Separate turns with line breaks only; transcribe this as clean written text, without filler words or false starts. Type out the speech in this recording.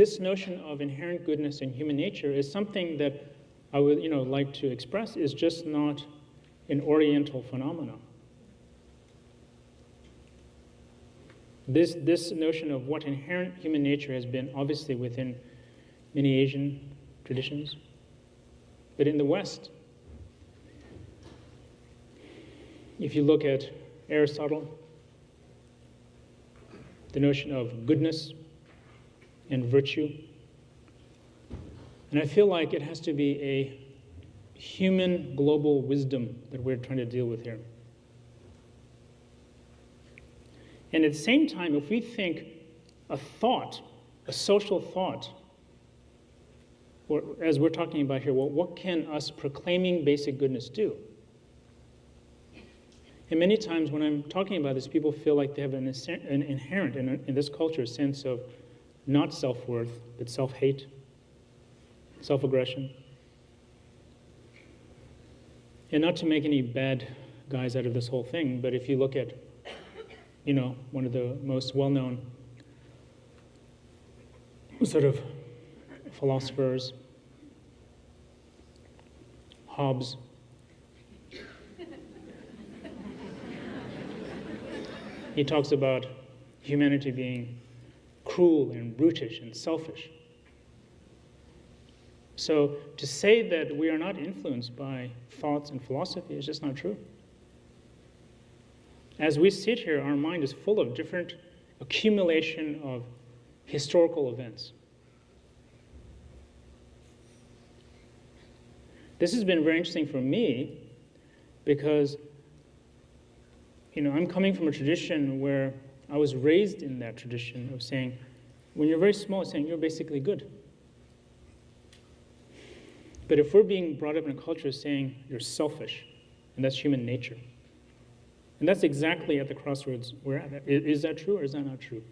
this notion of inherent goodness in human nature is something that I would like to express is just not an Oriental phenomenon. This notion of what inherent human nature has been obviously within many Asian traditions, but in the West, if you look at Aristotle, the notion of goodness and virtue, and I feel like it has to be a human global wisdom that we're trying to deal with here. And at the same time, if we think a thought, a social thought, or as we're talking about here, well, what can us proclaiming basic goodness do? And many times when I'm talking about this, people feel like they have an inherent, in this culture, sense of not self-worth, but self-hate, self-aggression. And not to make any bad guys out of this whole thing, but if you look at one of the most well-known sort of philosophers, Hobbes. He talks about humanity being cruel and brutish and selfish. So to say that we are not influenced by thoughts and philosophy is just not true. As we sit here, our mind is full of different accumulation of historical events. This has been very interesting for me because, I'm coming from a tradition where I was raised in that tradition of saying, when you're very small, saying you're basically good. But if we're being brought up in a culture saying you're selfish, and that's human nature, and that's exactly at the crossroads we're at. Is that true or is that not true?